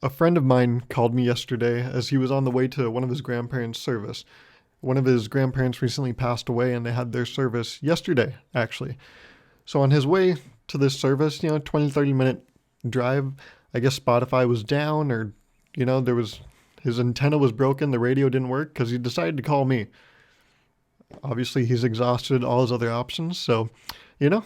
A friend of mine called me yesterday as he was on the way to one of his grandparents' service. One of his grandparents recently passed away and they had their service yesterday, actually. So on his way to this service, 20, 30-minute drive, I guess Spotify was down or, there was, his antenna was broken, the radio didn't work because he decided to call me. Obviously, he's exhausted all his other options, so, you know,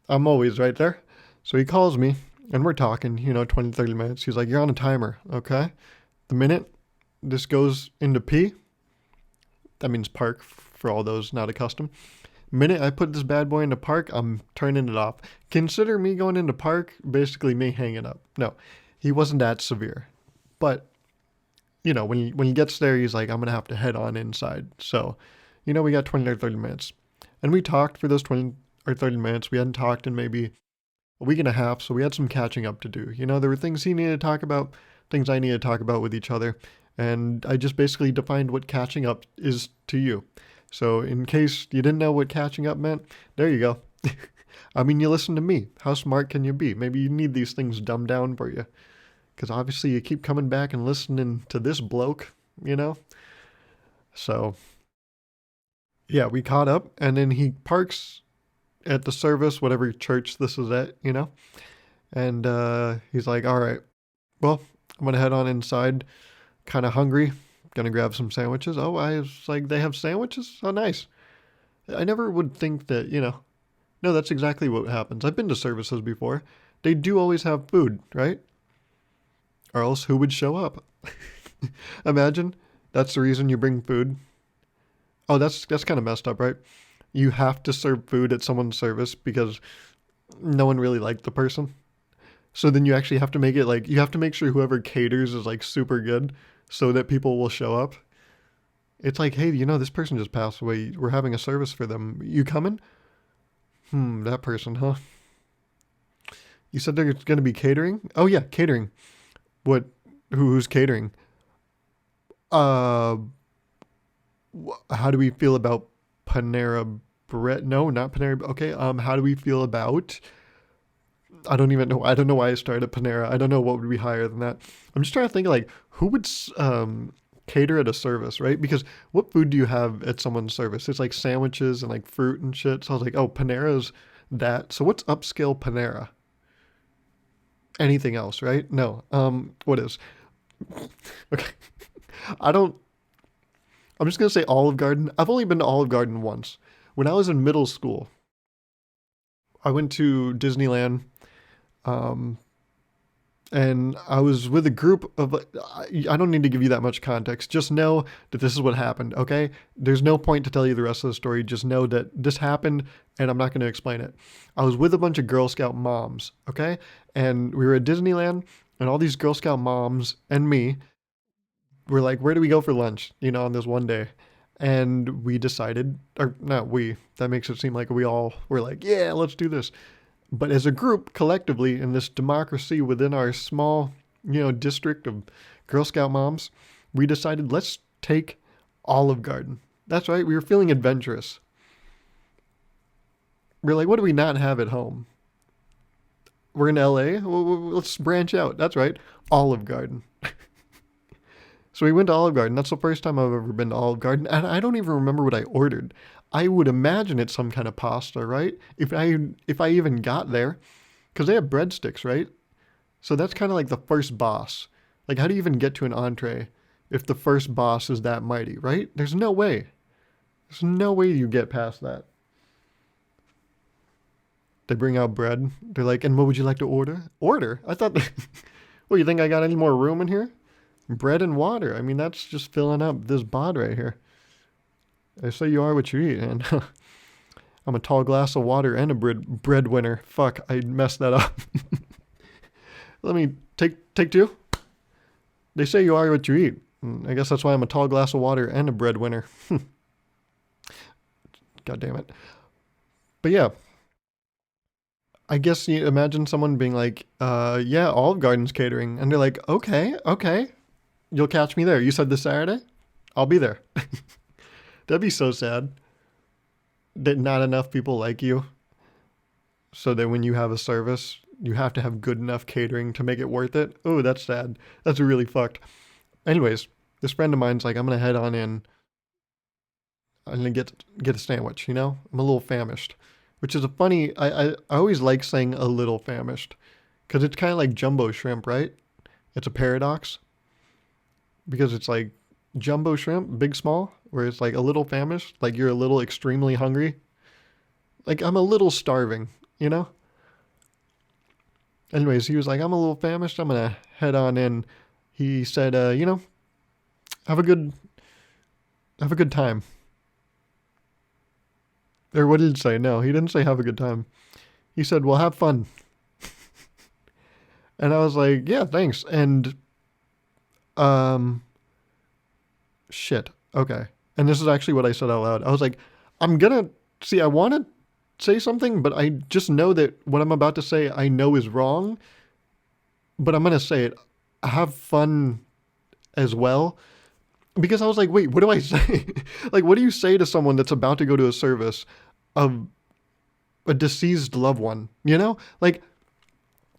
I'm always right there. So he calls me and we're talking, 20, 30 minutes. He's like, "You're on a timer, okay? The minute this goes into P, that means park for all those not accustomed. Minute I put this bad boy into park, I'm turning it off. Consider me going into park basically me hanging up." No, he wasn't that severe. But, when he gets there, he's like, "I'm going to have to head on inside." So, we got 20 or 30 minutes. And we talked for those 20 or 30 minutes. We hadn't talked in maybe a week and a half, so we had some catching up to do. There were things he needed to talk about, things I needed to talk about with each other. And I just basically defined what catching up is to you. So in case you didn't know what catching up meant, there you go. I mean, you listen to me. How smart can you be? Maybe you need these things dumbed down for you. Because obviously you keep coming back and listening to this bloke. So, yeah, we caught up. And then he parks at the service, whatever church this is at. And he's like, "All right, well, I'm going to head on inside. Kind of hungry. Gonna grab some sandwiches." Oh, I was like, "They have sandwiches? Oh, nice." I never would think that. No, that's exactly what happens. I've been to services before. They do always have food, right? Or else who would show up? Imagine that's the reason you bring food. Oh, that's kind of messed up, right? You have to serve food at someone's service because no one really liked the person. So then you actually have to make it like, you have to make sure whoever caters is like super good so that people will show up. It's like, "Hey, this person just passed away. We're having a service for them. You coming?" That person, huh? You said there's going to be catering? Oh, yeah, catering. What? Who's catering? Uh, how do we feel about Panera Bread? No, not Panera. Okay, how do we feel about... I don't even know. I don't know why I started Panera. I don't know what would be higher than that. I'm just trying to think like who would cater at a service, right? Because what food do you have at someone's service? It's like sandwiches and like fruit and shit. So I was like, "Oh, Panera's that." So what's upscale Panera? Anything else, right? No. What is? Okay. I don't. I'm just gonna say Olive Garden. I've only been to Olive Garden once. When I was in middle school, I went to Disneyland. Um, and I was with a group of, I don't need to give you that much context. Just know that this is what happened, okay? There's no point to tell you the rest of the story. Just know that this happened and I'm not going to explain it. I was with a bunch of Girl Scout moms, okay? And we were at Disneyland and all these Girl Scout moms and me were like, "Where do we go for lunch?" On this one day. And we decided, or not we, that makes it seem like we all were like, "Yeah, let's do this." But as a group, collectively, in this democracy within our small, district of Girl Scout moms, we decided let's take Olive Garden. That's right, we were feeling adventurous. We're like, what do we not have at home? We're in LA? Well, let's branch out. That's right, Olive Garden. So we went to Olive Garden. That's the first time I've ever been to Olive Garden. And I don't even remember what I ordered. I would imagine it's some kind of pasta, right? If I even got there. Because they have breadsticks, right? So that's kind of like the first boss. Like, how do you even get to an entree if the first boss is that mighty, right? There's no way. There's no way you get past that. They bring out bread. They're like, "And what would you like to order?" Order? I thought, well, you think I got any more room in here? Bread and water. I mean, that's just filling up this bod right here. They say you are what you eat, and I'm a tall glass of water and a breadwinner. Fuck, I messed that up. Let me take two. They say you are what you eat. I guess that's why I'm a tall glass of water and a breadwinner. God damn it. But yeah, I guess you imagine someone being like, "Yeah, Olive Garden's catering," and they're like, "Okay, okay, you'll catch me there. You said this Saturday? I'll be there." That'd be so sad that not enough people like you, so that when you have a service, you have to have good enough catering to make it worth it. Oh, that's sad. That's really fucked. Anyways, this friend of mine's like, I'm gonna head on in. I'm gonna get a sandwich. You know, I'm a little famished, which is a funny. I always like saying a little famished, because it's kind of like jumbo shrimp, right? It's a paradox because it's like jumbo shrimp, big small, where it's like a little famished, like you're a little extremely hungry. Like I'm a little starving, you know? Anyways, he was like, I'm a little famished. I'm gonna head on in. He said, have a good have a good time. Or what did he say? No, he didn't say have a good time. He said, well, have fun. And I was like, yeah, thanks. And um, shit. Okay. And this is actually what I said out loud. I was like, I'm gonna see. I want to say something, but I just know that what I'm about to say, I know is wrong. But I'm gonna say it. Have fun as well. Because I was like, wait, what do I say? Like, what do you say to someone that's about to go to a service of a deceased loved one? You know? Like,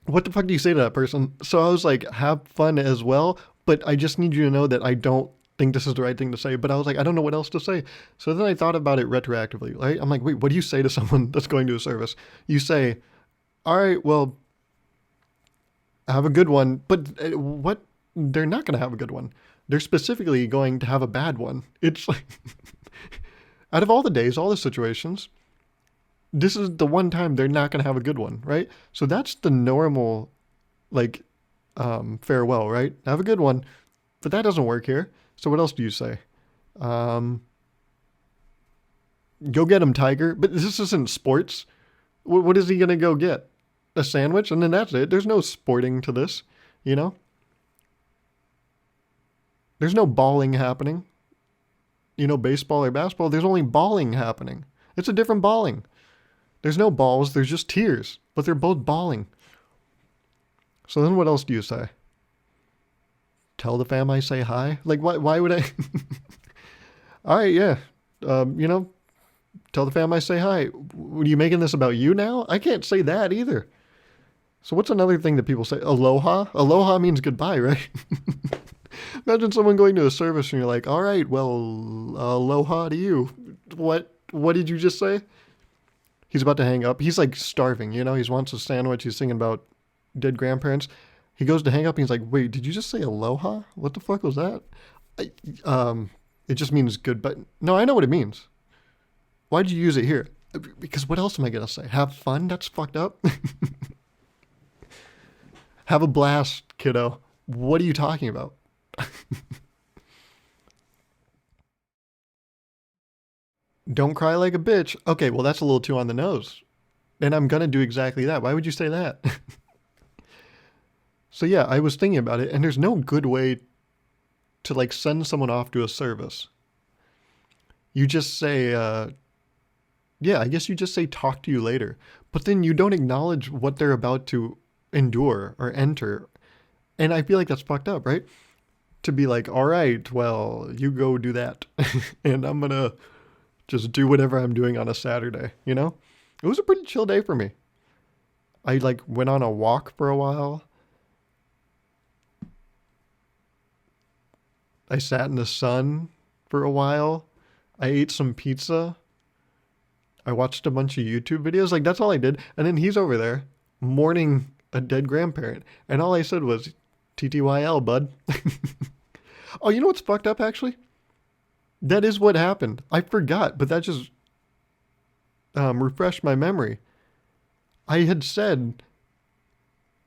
what the fuck do you say to that person? So I was like, have fun as well, but I just need you to know that I don't think this is the right thing to say. But I was like, I don't know what else to say. So then I thought about it retroactively, right? I'm like, wait, what do you say to someone that's going to a service? You say, all right, well, have a good one. But what? They're not going to have a good one. They're specifically going to have a bad one. It's like, out of all the days, all the situations, this is the one time they're not going to have a good one, right? So that's the normal, like, farewell, right? Have a good one. But that doesn't work here. So what else do you say? Um, go get him, Tiger. But this isn't sports. What is he going to go get? A sandwich? And then that's it. There's no sporting to this, you know? There's no balling happening. You know, baseball or basketball, there's only balling happening. It's a different balling. There's no balls, there's just tears, but they're both balling. So then what else do you say? Tell the fam I say hi? Like, why would I? All right, yeah. You know, tell the fam I say hi. Are you making this about you now? I can't say that either. So what's another thing that people say? Aloha? Aloha means goodbye, right? Imagine someone going to a service and you're like, all right, well, aloha to you. What did you just say? He's about to hang up. He's like starving, you know? He wants a sandwich. He's thinking about dead grandparents. He goes to hang up and he's like, wait, did you just say aloha? What the fuck was that? I, it just means good, but no, I know what it means. Why'd you use it here? Because what else am I going to say? Have fun? That's fucked up. Have a blast, kiddo. What are you talking about? Don't cry like a bitch. Okay, well, that's a little too on the nose. And I'm going to do exactly that. Why would you say that? So, yeah, I was thinking about it, and there's no good way to, like, send someone off to a service. You just say, yeah, I guess you just say, talk to you later. But then you don't acknowledge what they're about to endure or enter. And I feel like that's fucked up, right? To be like, all right, well, you go do that. And I'm going to just do whatever I'm doing on a Saturday, you know? It was a pretty chill day for me. I like went on a walk for a while. I sat in the sun for a while. I ate some pizza. I watched a bunch of YouTube videos. Like that's all I did. And then he's over there mourning a dead grandparent. And all I said was TTYL, bud. Oh, you know what's fucked up actually? That is what happened. I forgot, but that just refreshed my memory. I had said,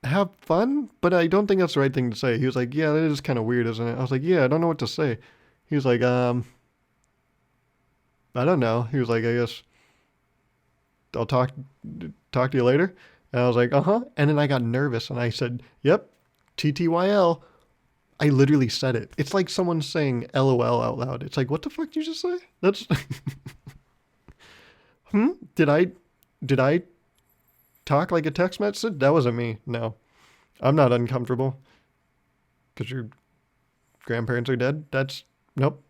have fun, but I don't think that's the right thing to say. He was like, yeah, that is kind of weird, isn't it? I was like, yeah, I don't know what to say. He was like, I don't know. He was like, I guess I'll talk to you later. And I was like, uh-huh. And then I got nervous and I said, yep, TTYL. I literally said it. It's like someone saying LOL out loud. It's like, what the fuck did you just say? That's Did I talk like a text message? That wasn't me. No. I'm not uncomfortable because your grandparents are dead. That's nope.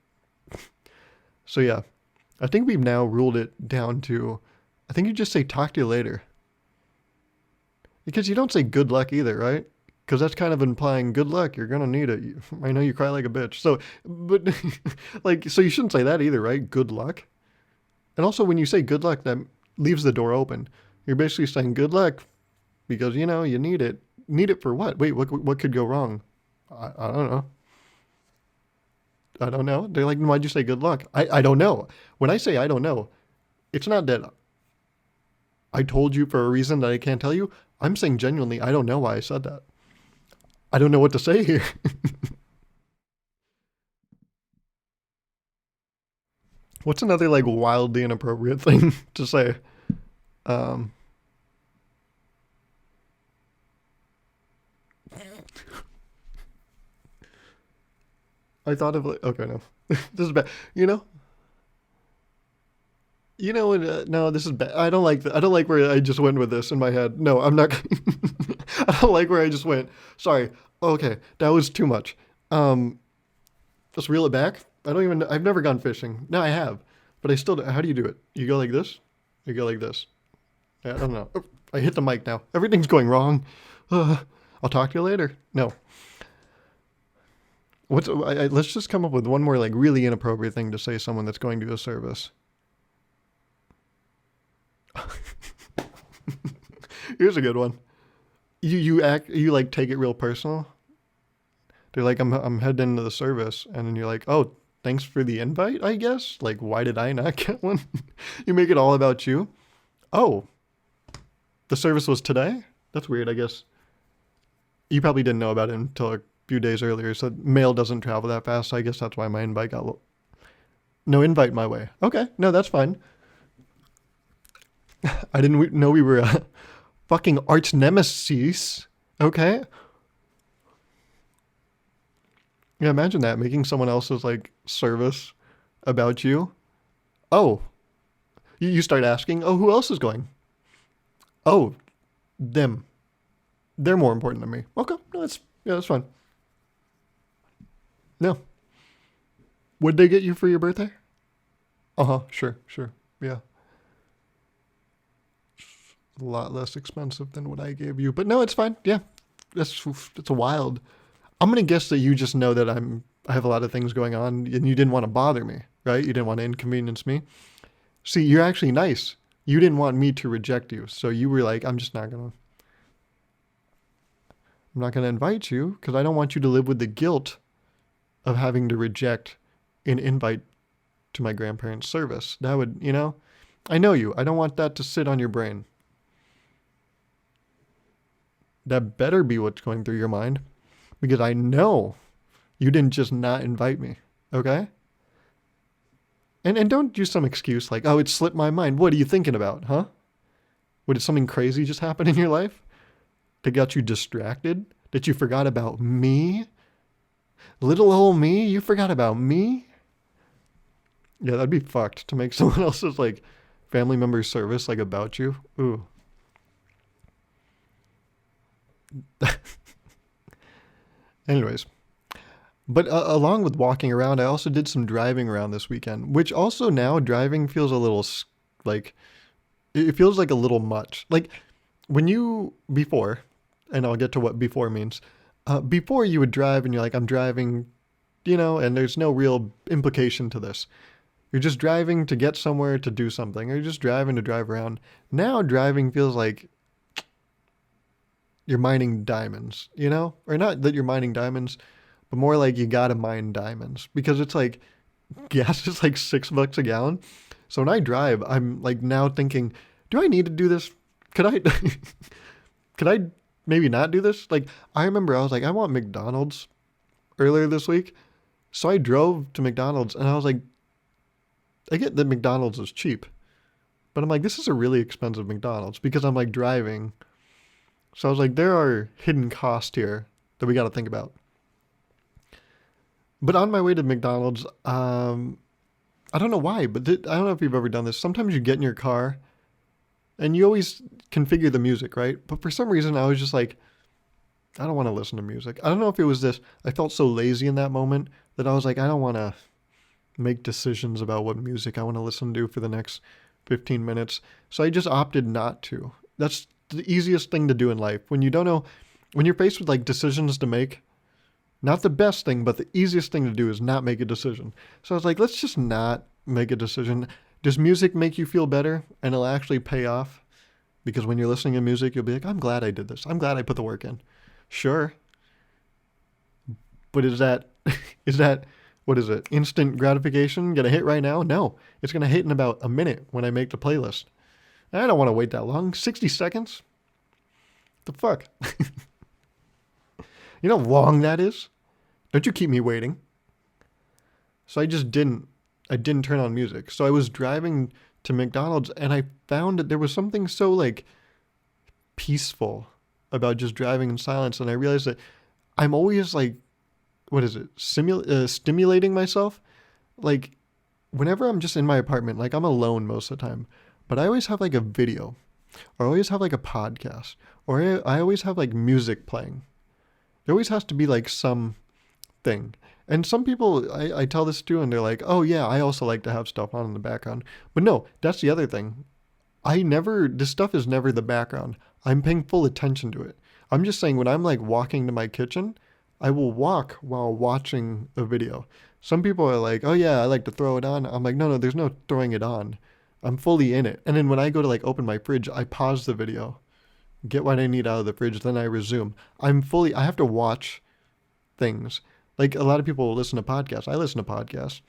So yeah. I think we've now ruled it down to I think you just say talk to you later. Because you don't say good luck either, right? Because that's kind of implying good luck. You're gonna need it. I know you cry like a bitch. So, but like, so you shouldn't say that either, right? Good luck. And also, when you say good luck, that leaves the door open. You're basically saying good luck because you need it. Need it for what? Wait, what could go wrong? I don't know. I don't know. They're like, why'd you say good luck? I don't know. When I say I don't know, it's not that I told you for a reason that I can't tell you. I'm saying genuinely, I don't know why I said that. I don't know what to say here. What's another like wildly inappropriate thing to say? Um, I thought of like, okay, no, this is bad. You know, no, this is bad. I don't like. I don't like where I just went with this in my head. No, I'm not. I don't like where I just went. Sorry. Okay, that was too much. Um, just reel it back. I don't even. I've never gone fishing. No, I have, but I still. How do you do it? You go like this. You go like this. Yeah, I don't know. Oh, I hit the mic now. Everything's going wrong. I'll talk to you later. No. Let's just come up with one more like really inappropriate thing to say to someone that's going to a service. Here's a good one. You like take it real personal. They're like, I'm heading into the service, and then you're like, oh, thanks for the invite, I guess. Like, why did I not get one? You make it all about you. Oh, the service was today. That's weird. I guess you probably didn't know about it until a few days earlier. So mail doesn't travel that fast. So I guess that's why my invite got no invite my way. Okay, no, that's fine. I didn't know we were fucking arch nemesis. Okay. Yeah, imagine that making someone else's like service about you. Oh, you start asking. Oh, who else is going? Oh, them. They're more important than me. Okay, no, that's fine. No, would they get you for your birthday? Uh huh. Sure. Yeah, a lot less expensive than what I gave you, but no, it's fine. Yeah, that's a wild. I'm gonna guess that you just know that I have a lot of things going on, and you didn't want to bother me, right? You didn't want to inconvenience me. See, you're actually nice. You didn't want me to reject you, so you were like, I'm not gonna invite you because I don't want you to live with the guilt of having to reject an invite to my grandparents' service. That would, I know you. I don't want that to sit on your brain. That better be what's going through your mind because I know you didn't just not invite me. Okay? And don't use some excuse like, oh, it slipped my mind. What are you thinking about, huh? What did something crazy just happen in your life that got you distracted? That you forgot about me? Little old me? You forgot about me? Yeah, that'd be fucked to make someone else's like family member service like about you. Ooh. Anyways, but along with walking around, I also did some driving around this weekend, which also now driving feels a little like it feels like a little much. Like when you before, and I'll get to what before means. Before you would drive and you're like, I'm driving, and there's no real implication to this. You're just driving to get somewhere to do something, or you're just driving to drive around. Now driving feels like you're mining diamonds, Or not that you're mining diamonds, but more like you gotta mine diamonds because it's like gas is like $6 a gallon. So when I drive, I'm like now thinking, do I need to do this? Could I, could I maybe not do this? Like I remember I was like, I want McDonald's earlier this week. So I drove to McDonald's and I was like, I get that McDonald's is cheap, but I'm like, this is a really expensive McDonald's because I'm like driving. So I was like, there are hidden costs here that we got to think about. But on my way to McDonald's, I don't know why, but I don't know if you've ever done this. Sometimes you get in your car and you always configure the music, right? But for some reason, I was just like, I don't want to listen to music. I don't know if it was this. I felt so lazy in that moment that I was like, I don't want to make decisions about what music I want to listen to for the next 15 minutes. So I just opted not to. That's the easiest thing to do in life. When you don't know, when you're faced with like decisions to make, not the best thing, but the easiest thing to do is not make a decision. So I was like, let's just not make a decision. Does music make you feel better? And it'll actually pay off? Because when you're listening to music, you'll be like, I'm glad I did this. I'm glad I put the work in. Sure. But is that, what is it? Instant gratification gonna hit right now? No. It's gonna hit in about a minute when I make the playlist. I don't want to wait that long. 60 seconds? The fuck? You know how long that is? Don't you keep me waiting. So I didn't turn on music. So I was driving to McDonald's and I found that there was something so like peaceful about just driving in silence. And I realized that I'm always like, what is it? Stimulating myself. Like whenever I'm just in my apartment, like I'm alone most of the time, but I always have like a video or I always have like a podcast or I always have like music playing. There always has to be like some thing. And some people I tell this to and they're like, oh yeah, I also like to have stuff on in the background. But no, that's the other thing. This stuff is never the background. I'm paying full attention to it. I'm just saying when I'm like walking to my kitchen, I will walk while watching a video. Some people are like, oh yeah, I like to throw it on. I'm like, no, there's no throwing it on. I'm fully in it. And then when I go to like open my fridge, I pause the video, get what I need out of the fridge, then I resume. I have to watch things. Like a lot of people listen to podcasts. I listen to podcasts,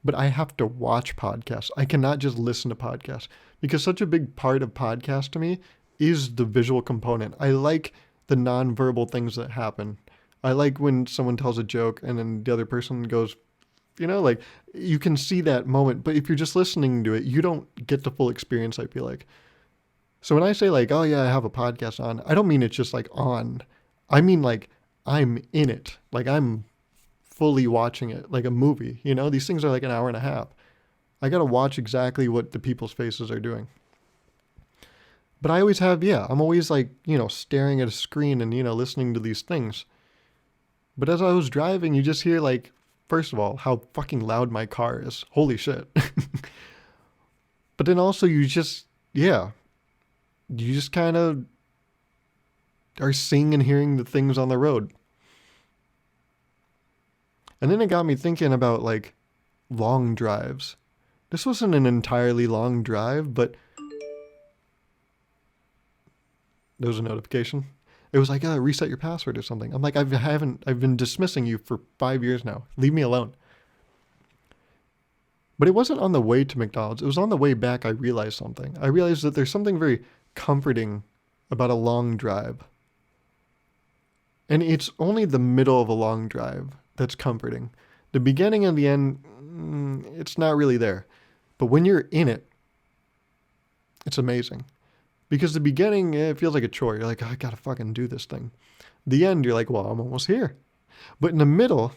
but I have to watch podcasts. I cannot just listen to podcasts because such a big part of podcasts to me is the visual component. I like the nonverbal things that happen. I like when someone tells a joke and then the other person goes, like you can see that moment, but if you're just listening to it, you don't get the full experience, I feel like. So when I say like, oh yeah, I have a podcast on, I don't mean it's just like on. I mean like I'm in it. Like I'm fully watching it like a movie. These things are like an hour and a half. I got to watch exactly what the people's faces are doing. But I always have, I'm always like, staring at a screen and, listening to these things. But as I was driving, you just hear like, first of all, how fucking loud my car is. Holy shit. But then also you just kind of are seeing and hearing the things on the road. And then it got me thinking about like long drives. This wasn't an entirely long drive, but there was a notification. It was like, reset your password or something. I'm like, I've been dismissing you for 5 years now. Leave me alone. But it wasn't on the way to McDonald's. It was on the way back I realized something. I realized that there's something very comforting about a long drive. And it's only the middle of a long drive that's comforting. The beginning and the end, it's not really there. But when you're in it, it's amazing. Because the beginning, it feels like a chore. You're like, I gotta fucking do this thing. The end, you're like, well, I'm almost here. But in the middle,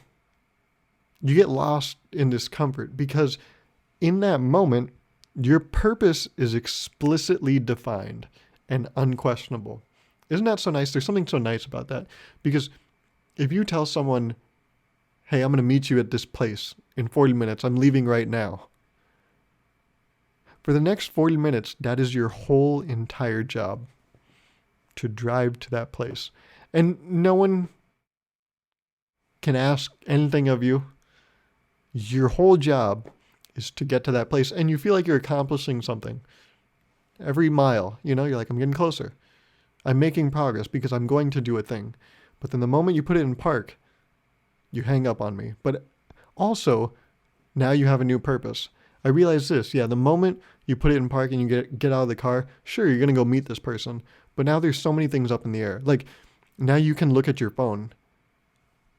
you get lost in discomfort because in that moment, your purpose is explicitly defined and unquestionable. Isn't that so nice? There's something so nice about that. Because if you tell someone, hey, I'm going to meet you at this place in 40 minutes. I'm leaving right now. For the next 40 minutes, that is your whole entire job, to drive to that place. And no one can ask anything of you. Your whole job is to get to that place. And you feel like you're accomplishing something. Every mile, you're like, I'm getting closer. I'm making progress because I'm going to do a thing. But then the moment you put it in park, you hang up on me. But also, now you have a new purpose. I realize this. Yeah, the moment you put it in park and you get out of the car, sure, you're going to go meet this person. But now there's so many things up in the air. Like, now you can look at your phone.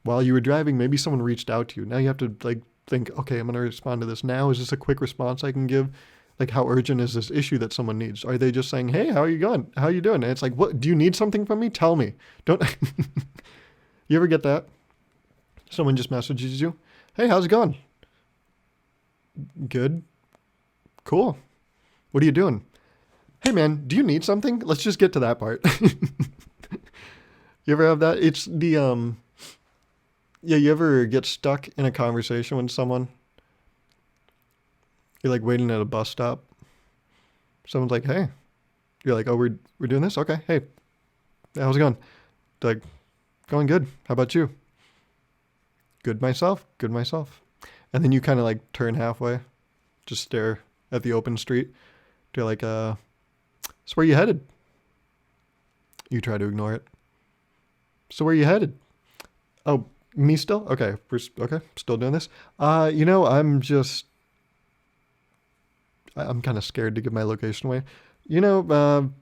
While you were driving, maybe someone reached out to you. Now you have to, like, think, okay, I'm going to respond to this now. Is this a quick response I can give? Like, how urgent is this issue that someone needs? Are they just saying, hey, how are you going? How are you doing? And it's like, what? Do you need something from me? Tell me. Don't. You ever get that? Someone just messages you. Hey, how's it going? Good. Cool. What are you doing? Hey, man, do you need something? Let's just get to that part. You ever have that? It's the, you ever get stuck in a conversation with someone? You're like waiting at a bus stop. Someone's like, hey, You're like, oh, we're doing this? Okay. Hey, how's it going? They're like, going good. How about you? Good myself. Good myself. And then you kind of like turn halfway, just stare at the open street. They're like, so where you headed? You try to ignore it. So where you headed? Oh, me still? Okay, okay, still doing this. I'm just, I'm kind of scared to give my location away. You know,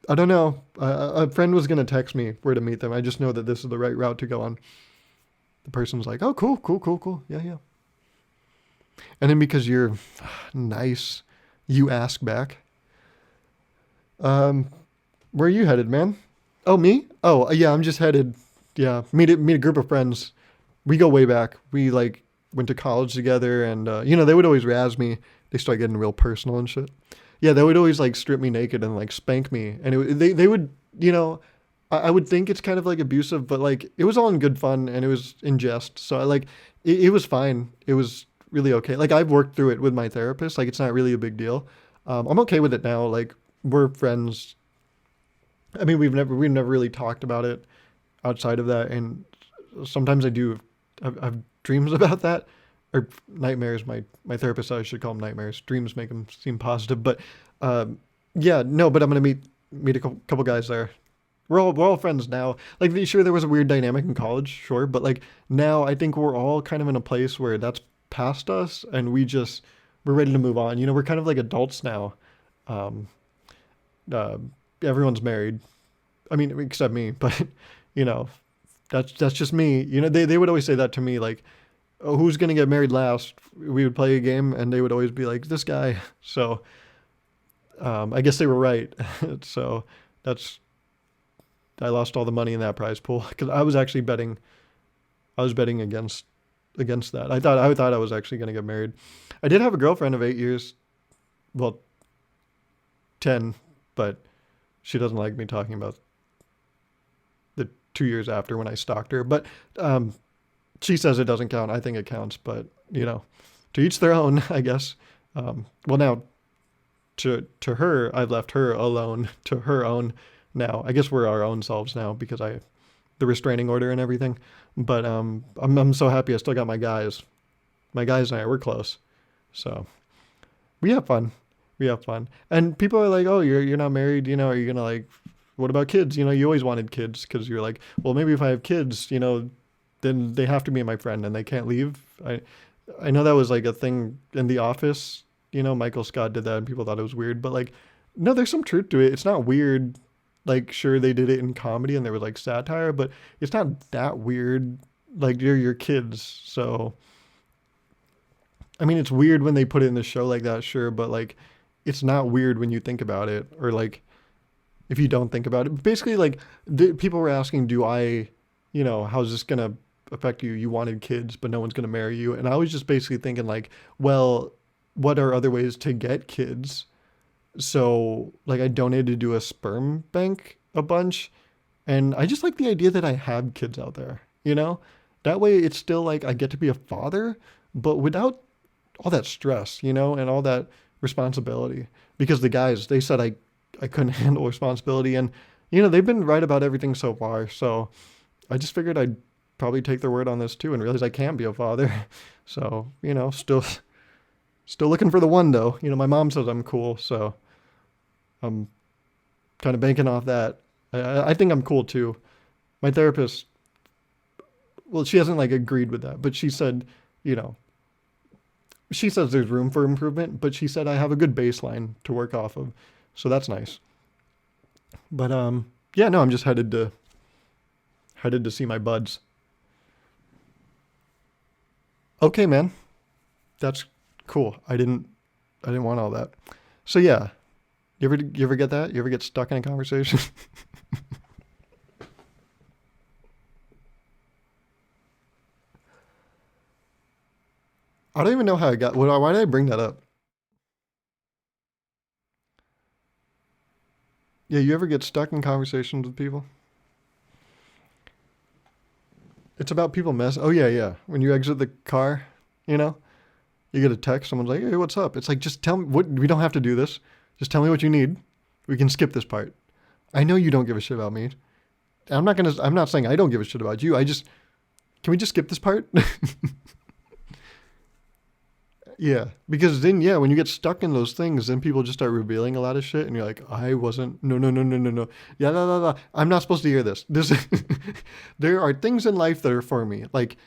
I don't know. A friend was gonna text me where to meet them. I just know that this is the right route to go on. The person's like, oh, cool, cool, cool, cool. Yeah, yeah. And then because you're nice, you ask back, um, where are you headed, man? Oh, me? Oh, yeah, I'm just headed. Yeah, meet a group of friends. We go way back. We like went to college together, and they would always razz me. They start getting real personal and shit. Yeah, they would always like strip me naked and like spank me, and they would I would think it's kind of like abusive, but like it was all in good fun and it was in jest. So I like it was fine. It was really okay. Like I've worked through it with my therapist. Like it's not really a big deal. I'm okay with it now. Like we're friends. I mean, we've never really talked about it outside of that, and sometimes I have dreams about that or nightmares. My therapist said I should call them nightmares. Dreams make them seem positive, but um, yeah, no. But I'm gonna meet a couple guys there. We're all friends now. Like sure, there was a weird dynamic in college, sure, but like now I think we're all kind of in a place where that's past us, and we're ready to move on. We're kind of like adults now. Um, uh, Everyone's married. I mean, except me, but you know, that's just me. They would always say that to me, like, oh, who's gonna get married last? We would play a game, and they would always be like, this guy. So I guess they were right. So that's I lost all the money in that prize pool because I was actually betting. I was betting against that. I thought I was actually gonna get married. I did have a girlfriend of 8 years. Well, 10, but she doesn't like me talking about the 2 years after when I stalked her. But um, she says it doesn't count. I think it counts, but to each their own, I guess. Well, now to her, I've left her alone to her own. Now, I guess we're our own selves now because the restraining order and everything. But I'm so happy I still got my guys. My guys and I we're close, so we have fun. We have fun, and people are like, "Oh, you're not married. Are you gonna like? What about kids? You always wanted kids because you're like, well, maybe if I have kids, then they have to be my friend and they can't leave. I know that was like a thing in The Office. Michael Scott did that and people thought it was weird, but like, no, there's some truth to it. It's not weird. Like, sure, they did it in comedy and there was like satire, but it's not that weird. Like, you're your kids, so I mean, it's weird when they put it in the show like that, sure, but like, it's not weird when you think about it, or like, if you don't think about it. Basically, like, people were asking, how's this gonna affect you? You wanted kids, but no one's gonna marry you. And I was just basically thinking, like, well, what are other ways to get kids? So, like, I donated to a sperm bank a bunch, and I just like the idea that I have kids out there, That way it's still like I get to be a father, but without all that stress, and all that responsibility. Because the guys, they said I couldn't handle responsibility, and they've been right about everything so far. So I just figured I'd probably take their word on this too and realize I can't be a father. So still looking for the one though. My mom says I'm cool, so I'm kind of banking off that. I think I'm cool too. My therapist, well, she hasn't like agreed with that, but she said, you know, she says there's room for improvement, but she said I have a good baseline to work off of, so that's nice. But yeah, no, I'm just headed to see my buds. Okay, man, that's cool. I didn't want all that. So yeah, you ever get that? You ever get stuck in a conversation? I don't even know how I got. Why did I bring that up? Yeah, you ever get stuck in conversations with people? It's about people mess. Oh yeah, yeah. When you exit the car, you know, you get a text. Someone's like, "Hey, what's up?" It's like, just tell me what. We don't have to do this. Just tell me what you need. We can skip this part. I know you don't give a shit about me. I'm not saying I don't give a shit about you. Can we just skip this part? Yeah, because then, yeah, when you get stuck in those things, then people just start revealing a lot of shit, and you're like, I wasn't. No, no, no, no, no, no. Yeah, la, la, la. I'm not supposed to hear this. There are things in life that are for me, like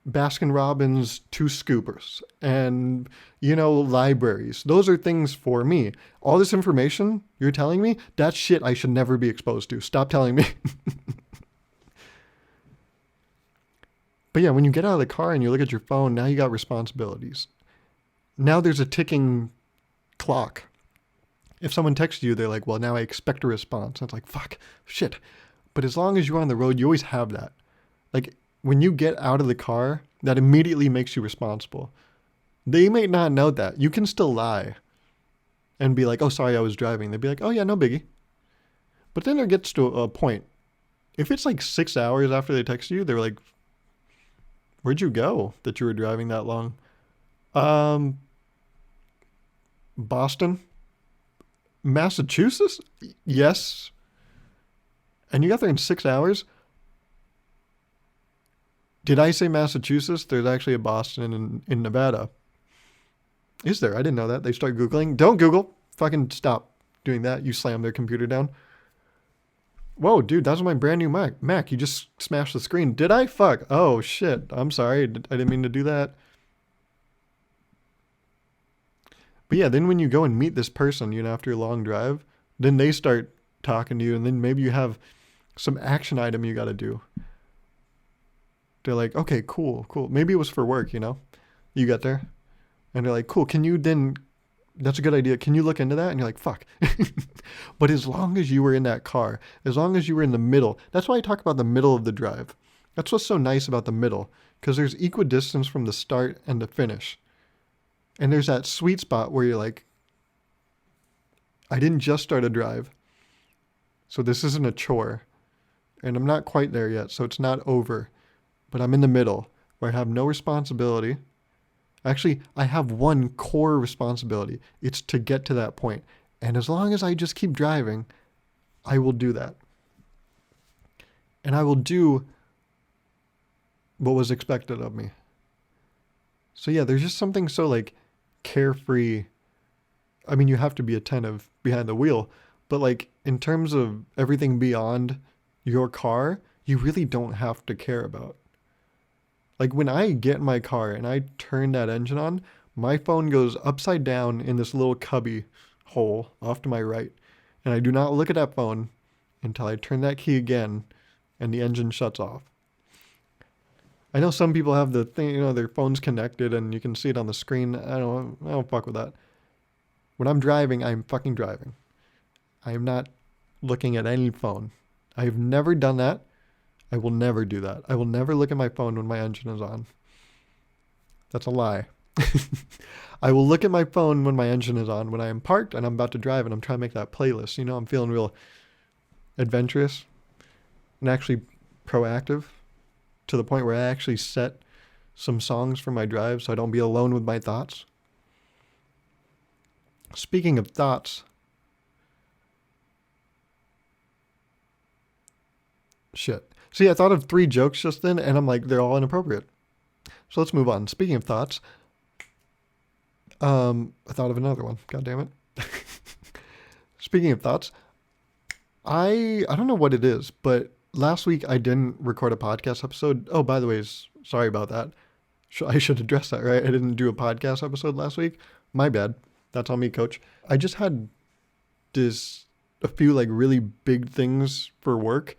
Baskin Robbins 2 scoopers, and libraries. Those are things for me. All this information you're telling me, that's shit I should never be exposed to. Stop telling me. But yeah, when you get out of the car and you look at your phone, now you got responsibilities. Now there's a ticking clock. If someone texts you, they're like, well, now I expect a response. And it's like, fuck, shit. But as long as you're on the road, you always have that. Like, when you get out of the car, that immediately makes you responsible. They may not know that. You can still lie and be like, oh, sorry, I was driving. They'd be like, oh, yeah, no biggie. But then there gets to a point. If it's like 6 hours after they text you, they're like, where'd you go that you were driving that long? Boston? Massachusetts? Yes. And you got there in 6 hours? Did I say Massachusetts? There's actually a Boston in Nevada. Is there? I didn't know that. They start Googling. Don't Google. Fucking stop doing that. You slam their computer down. Whoa, dude, that's my brand new Mac. You just smashed the screen. Did I? Fuck. Oh, shit. I'm sorry. I didn't mean to do that. But yeah, then when you go and meet this person, after a long drive, then they start talking to you, and then maybe you have some action item you got to do. They're like, okay, cool. Maybe it was for work, You get there, and they're like, cool, that's a good idea. Can you look into that? And you're like, fuck. But as long as you were in that car, as long as you were in the middle, that's why I talk about the middle of the drive. That's what's so nice about the middle, because there's equidistance from the start and the finish. And there's that sweet spot where you're like, I didn't just start a drive, so this isn't a chore. And I'm not quite there yet, so it's not over. But I'm in the middle, where I have no responsibility. Actually, I have one core responsibility. It's to get to that point. And as long as I just keep driving, I will do that. And I will do what was expected of me. So yeah, there's just something so like carefree. I mean, you have to be attentive behind the wheel, but like in terms of everything beyond your car, you really don't have to care about. Like when I get in my car and I turn that engine on, my phone goes upside down in this little cubby hole off to my right. And I do not look at that phone until I turn that key again and the engine shuts off. I know some people have the thing, their phone's connected and you can see it on the screen. I don't fuck with that. When I'm driving, I'm fucking driving. I am not looking at any phone. I have never done that. I will never do that. I will never look at my phone when my engine is on. That's a lie. I will look at my phone when my engine is on, when I am parked and I'm about to drive and I'm trying to make that playlist. I'm feeling real adventurous and actually proactive to the point where I actually set some songs for my drive so I don't be alone with my thoughts. Speaking of thoughts, shit. See, I thought of 3 jokes just then, and I'm like, they're all inappropriate. So let's move on. Speaking of thoughts, I thought of another one. God damn it. Speaking of thoughts, I don't know what it is, but last week I didn't record a podcast episode. Oh, by the way, sorry about that. I should address that, right? I didn't do a podcast episode last week. My bad. That's on me, coach. I just had a few like really big things for work.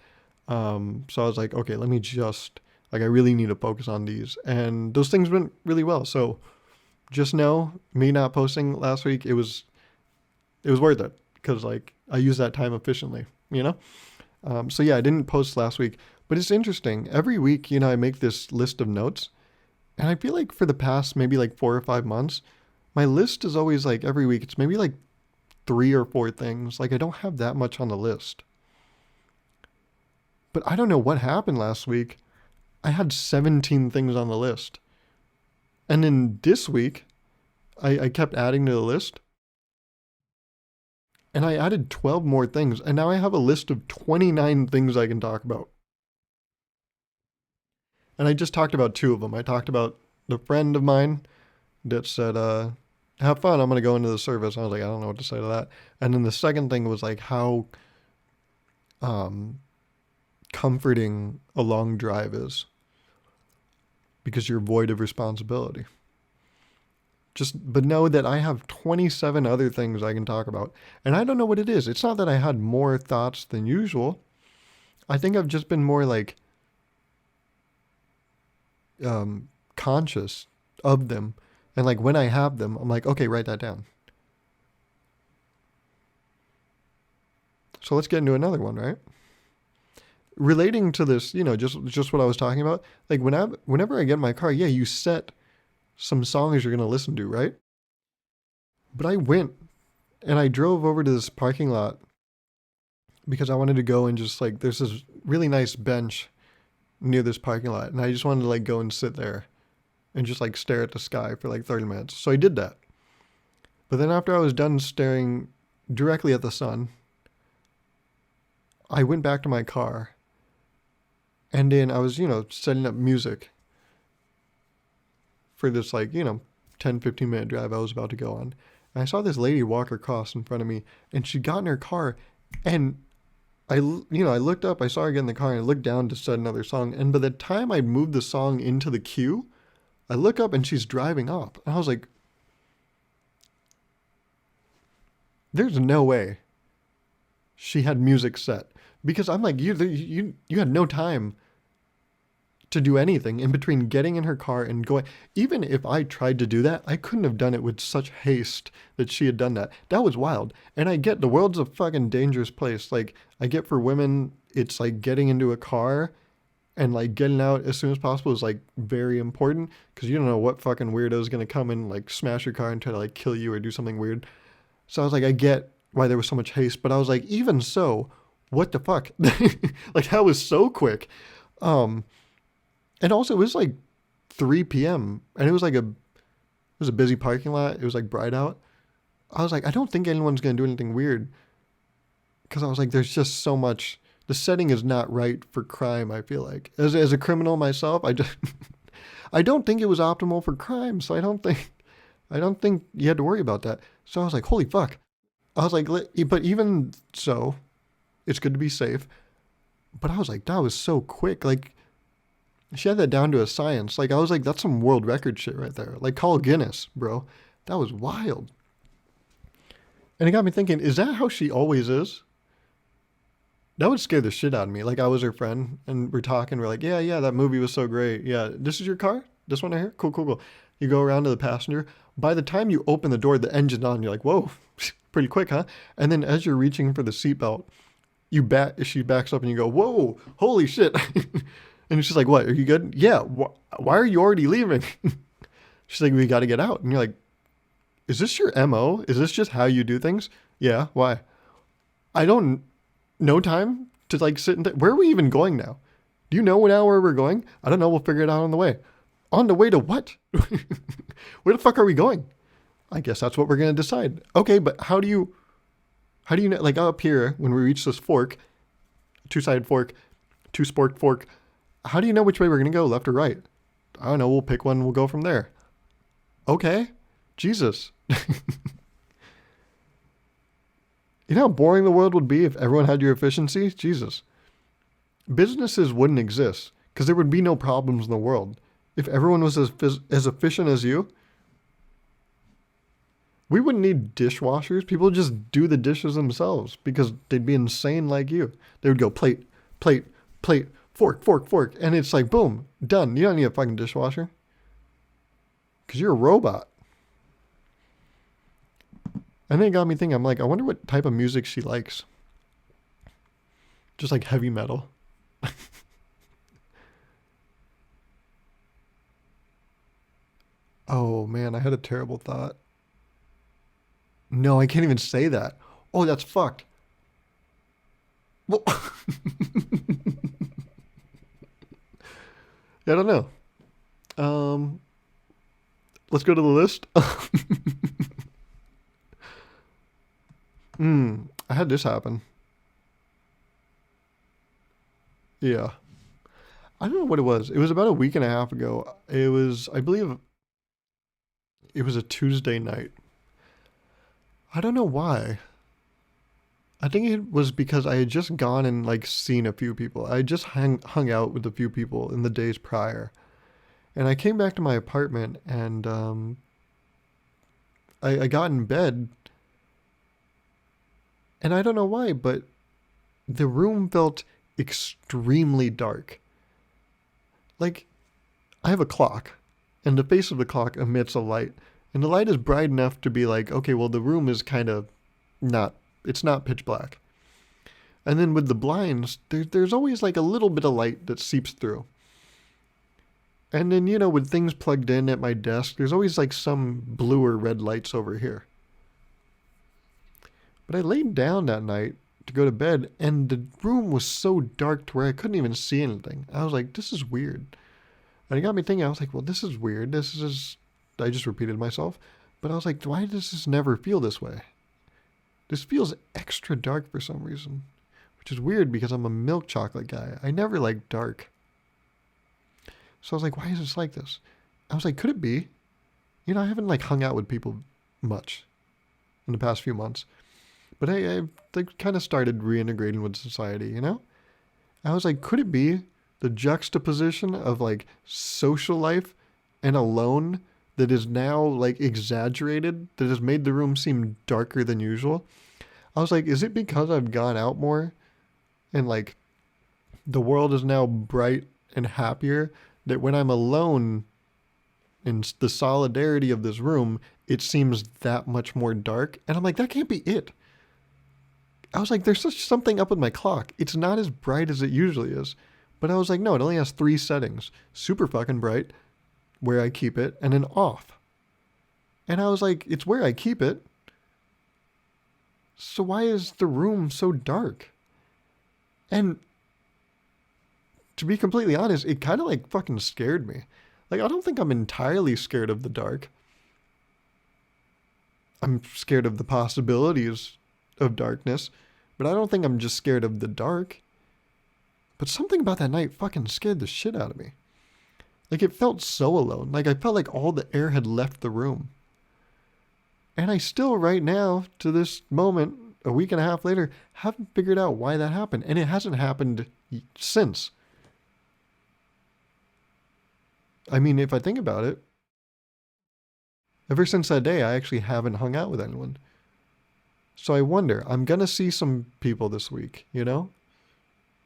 So I was like, okay, let me just, I really need to focus on these. And those things went really well. So just know, me not posting last week, it was worth it. Because like, I used that time efficiently, So yeah, I didn't post last week. But it's interesting. Every week, I make this list of notes. And I feel like for the past maybe like 4 or 5 months, my list is always like every week, it's maybe like 3 or 4 things. Like I don't have that much on the list. But I don't know what happened last week. I had 17 things on the list. And then this week, I kept adding to the list. And I added 12 more things, and now I have a list of 29 things I can talk about. And I just talked about two of them. I talked about the friend of mine that said, have fun, I'm going to go into the service. I was like, I don't know what to say to that. And then the second thing was like how um, comforting a long drive is because you're void of responsibility. But know that I have 27 other things I can talk about. And I don't know what it is. It's not that I had more thoughts than usual. I think I've just been more like conscious of them. And like when I have them, I'm like, okay, write that down. So let's get into another one, right? Relating to this, just what I was talking about. Like whenever I get in my car, yeah, you set some songs you're gonna listen to, right? But I went and I drove over to this parking lot because I wanted to go and just like there's this really nice bench near this parking lot, and I just wanted to like go and sit there and just like stare at the sky for like 30 minutes. So I did that. But then after I was done staring directly at the sun, I went back to my car and then I was, setting up music for this like, 10, 15-minute drive I was about to go on. And I saw this lady walk across in front of me and she got in her car and I looked up, I saw her get in the car and I looked down to set another song. And by the time I moved the song into the queue, I look up and she's driving off. And I was like, there's no way she had music set. Because I'm like, you had no time to do anything in between getting in her car and going. Even if I tried to do that, I couldn't have done it with such haste that she had done that. That was wild. And I get the world's a fucking dangerous place. Like, I get for women, it's like getting into a car and like getting out as soon as possible is like very important because you don't know what fucking weirdo is going to come in, like smash your car and try to like kill you or do something weird. So I was like, I get why there was so much haste, but I was like, even so, what the fuck? Like that was so quick. And also it was like 3 p.m. and it was a busy parking lot. It was like bright out. I was like, I don't think anyone's going to do anything weird because I was like, there's just so much. The setting is not right for crime. I feel like as a criminal myself, I don't think it was optimal for crime. So I don't think you had to worry about that. So I was like, holy fuck. I was like, but even so, it's good to be safe. But I was like, that was so quick. Like, she had that down to a science. Like, I was like, that's some world record shit right there. Like, call Guinness, bro. That was wild. And it got me thinking, is that how she always is? That would scare the shit out of me. Like, I was her friend, and we're talking. We're like, yeah, that movie was so great. Yeah, this is your car? This one right here? Cool. You go around to the passenger. By the time you open the door, the engine's on. You're like, whoa, pretty quick, huh? And then as you're reaching for the seatbelt, she backs up and you go, whoa, holy shit. And she's like, what, are you good? Yeah, why are you already leaving? She's like, we got to get out. And you're like, is this your MO? Is this just how you do things? Yeah, why? I don't no time to like sit and where are we even going now? Do you know what hour we're going? I don't know. We'll figure it out on the way. On the way to what? Where the fuck are we going? I guess that's what we're going to decide. Okay, but how do you know, like up here when we reach this fork, two-sided fork, two-spork fork, how do you know which way we're going to go, left or right? I don't know. We'll pick one. We'll go from there. Okay. Jesus. You know how boring the world would be if everyone had your efficiency? Jesus. Businesses wouldn't exist because there would be no problems in the world. If everyone was as efficient as you, we wouldn't need dishwashers. People would just do the dishes themselves because they'd be insane like you. They would go plate, plate, plate, fork, fork, fork. And it's like, boom, done. You don't need a fucking dishwasher because you're a robot. And then it got me thinking, I'm like, I wonder what type of music she likes. Just like heavy metal. Oh man, I had a terrible thought. No, I can't even say that. Oh, that's fucked. Well, I don't know. Um, let's go to the list. I had this happen. Yeah. I don't know what it was. It was about a week and a half ago. It was, I believe, it was a Tuesday night. I don't know why. I think it was because I had just gone and like seen a few people. I had just hung out with a few people in the days prior. And I came back to my apartment and I got in bed and I don't know why, but the room felt extremely dark. Like, I have a clock and the face of the clock emits a light. And the light is bright enough to be like, okay, well, the room is kind of not, it's not pitch black. And then with the blinds, there's always like a little bit of light that seeps through. And then, with things plugged in at my desk, there's always like some blue or red lights over here. But I laid down that night to go to bed, and the room was so dark to where I couldn't even see anything. I was like, this is weird. And it got me thinking, I was like, well, this is weird. I just repeated myself. But I was like, why does this never feel this way? This feels extra dark for some reason. Which is weird because I'm a milk chocolate guy. I never liked dark. So I was like, why is this like this? I was like, could it be? I haven't like hung out with people much in the past few months. But I like kind of started reintegrating with society. I was like, could it be the juxtaposition of like social life and alone that is now like exaggerated, that has made the room seem darker than usual? I was like, is it because I've gone out more and like the world is now bright and happier that when I'm alone in the solidarity of this room, it seems that much more dark? And I'm like, that can't be it. I was like, there's something up with my clock. It's not as bright as it usually is. But I was like, no, it only has 3 settings. Super fucking bright, where I keep it, and then off. And I was like, it's where I keep it. So why is the room so dark? And to be completely honest, it kind of like fucking scared me. Like, I don't think I'm entirely scared of the dark. I'm scared of the possibilities of darkness, but I don't think I'm just scared of the dark. But something about that night fucking scared the shit out of me. Like, it felt so alone. Like, I felt like all the air had left the room. And I still, right now, to this moment, a week and a half later, haven't figured out why that happened. And it hasn't happened since. I mean, if I think about it, ever since that day, I actually haven't hung out with anyone. So I wonder, I'm going to see some people this week.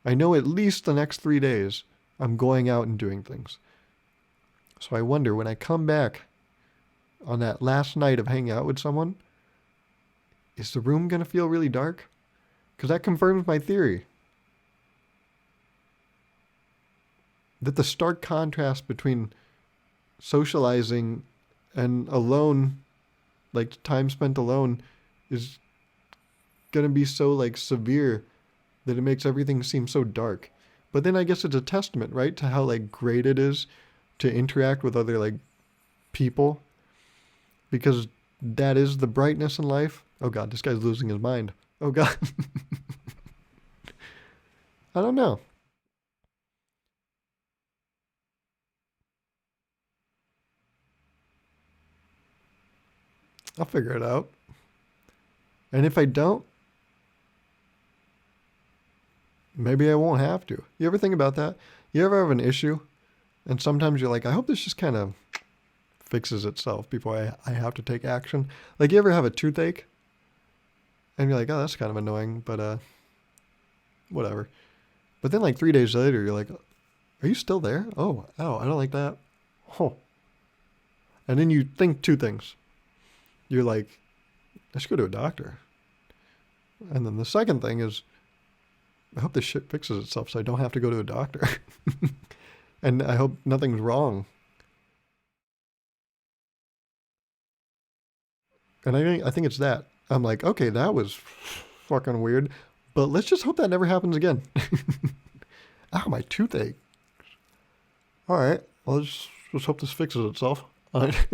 I know at least the next 3 days I'm going out and doing things. So I wonder when I come back on that last night of hanging out with someone, is the room going to feel really dark? Because that confirms my theory that the stark contrast between socializing and alone, like time spent alone, is going to be so like severe that it makes everything seem so dark. But then I guess it's a testament, right, to how like great it is to interact with other like people, because that is the brightness in life. Oh god, this guy's losing his mind. Oh god. I don't know. I'll figure it out. And if I don't, maybe I won't have to. You ever think about that? You ever have an issue and sometimes you're like, I hope this just kind of fixes itself before I have to take action? Like, you ever have a toothache and you're like, oh, that's kind of annoying, but whatever. But then like 3 days later, you're like, are you still there? Oh, ow, I don't like that. Oh. And then you think 2 things. You're like, I should go to a doctor. And then the second thing is, I hope this shit fixes itself so I don't have to go to a doctor. And I hope nothing's wrong. And I think it's that. I'm like, okay, that was fucking weird, but let's just hope that never happens again. Ow, my toothache. All right, well, let's just hope this fixes itself. All right.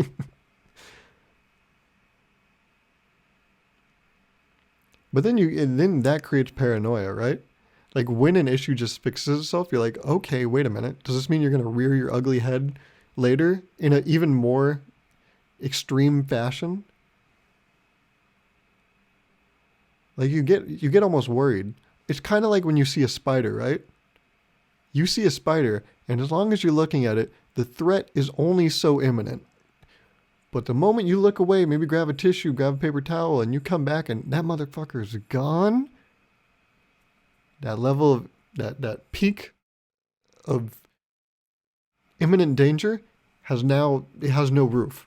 But then that creates paranoia, right? Like when an issue just fixes itself, you're like, okay, wait a minute. Does this mean you're going to rear your ugly head later in an even more extreme fashion? Like you get almost worried. It's kind of like when you see a spider, right? You see a spider, and as long as you're looking at it, the threat is only so imminent. But the moment you look away, maybe grab a tissue, grab a paper towel, and you come back and that motherfucker is gone, that level of that peak of imminent danger it has no roof.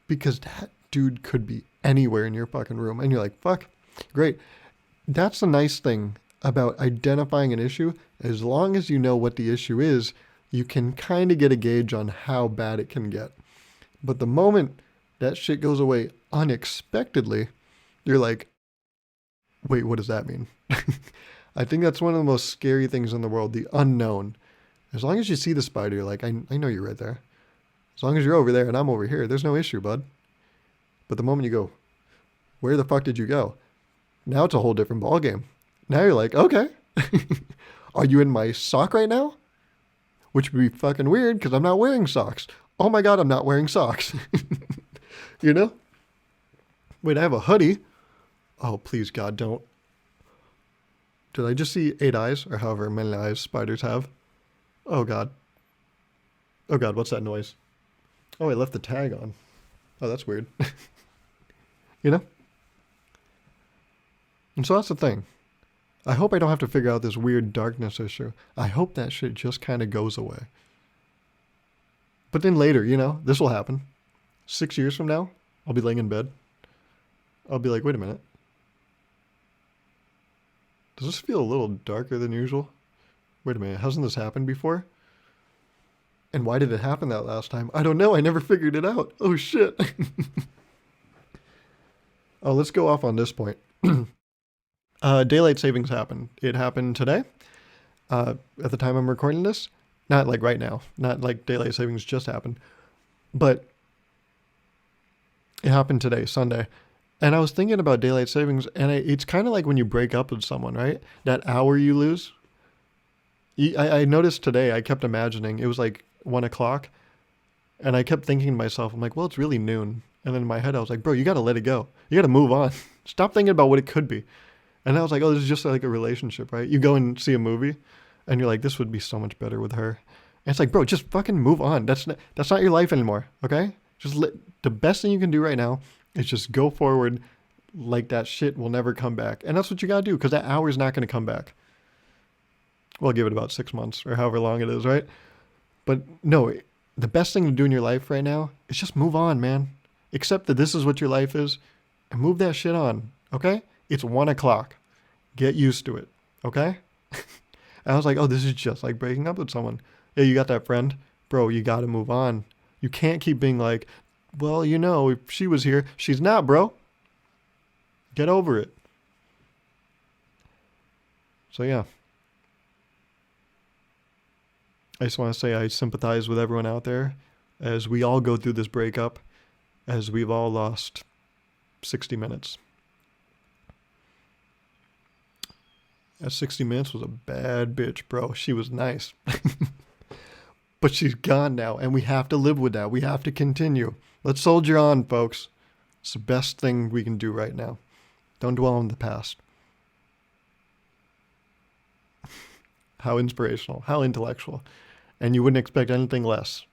Because that dude could be anywhere in your fucking room. And you're like, fuck, great. That's the nice thing about identifying an issue. As long as you know what the issue is, you can kind of get a gauge on how bad it can get. But the moment that shit goes away unexpectedly, you're like, wait, what does that mean? I think that's one of the most scary things in the world, the unknown. As long as you see the spider, you're like, I know you're right there. As long as you're over there and I'm over here, there's no issue, bud. But the moment you go, where the fuck did you go? Now it's a whole different ballgame. Now you're like, okay. Are you in my sock right now? Which would be fucking weird because I'm not wearing socks. Oh my God, I'm not wearing socks. You know? Wait, I have a hoodie. Oh, please, God, don't. Did I just see 8 eyes or however many eyes spiders have? Oh, God. Oh, God, what's that noise? Oh, I left the tag on. Oh, that's weird. You know? And so that's the thing. I hope I don't have to figure out this weird darkness issue. I hope that shit just kind of goes away. But then later, this will happen. 6 years from now, I'll be laying in bed. I'll be like, wait a minute. Does this feel a little darker than usual? Wait a minute, hasn't this happened before? And why did it happen that last time? I don't know, I never figured it out. Oh shit. Oh, let's go off on this point. Daylight savings happened. It happened today. At the time I'm recording this. Not like right now. Not like daylight savings just happened. But it happened today, Sunday. And I was thinking about daylight savings, and it's kind of like when you break up with someone, right? That hour you lose. I noticed today, I kept imagining, it was like 1 o'clock, and I kept thinking to myself, I'm like, well, it's really noon. And then in my head, I was like, bro, you got to let it go. You got to move on. Stop thinking about what it could be. And I was like, oh, this is just like a relationship, right? You go and see a movie, and you're like, this would be so much better with her. And it's like, bro, just fucking move on. That's not your life anymore, okay? The best thing you can do right now is just go forward like that shit will never come back. And that's what you got to do, because that hour is not going to come back. Well, give it about 6 months or however long it is, right? But no, the best thing to do in your life right now is just move on, man. Accept that this is what your life is and move that shit on, okay? It's 1 o'clock. Get used to it, okay? And I was like, oh, this is just like breaking up with someone. Yeah, you got that friend? Bro, you got to move on. You can't keep being like, well, if she was here. She's not, bro. Get over it. So, yeah. I just want to say I sympathize with everyone out there as we all go through this breakup, as we've all lost 60 minutes. That 60 minutes was a bad bitch, bro. She was nice. But she's gone now, and we have to live with that. We have to continue. Let's soldier on, folks. It's the best thing we can do right now. Don't dwell on the past. How inspirational. How intellectual. And you wouldn't expect anything less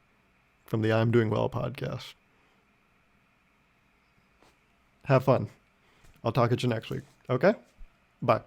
from the I'm Doing Well podcast. Have fun. I'll talk at you next week. Okay? Bye.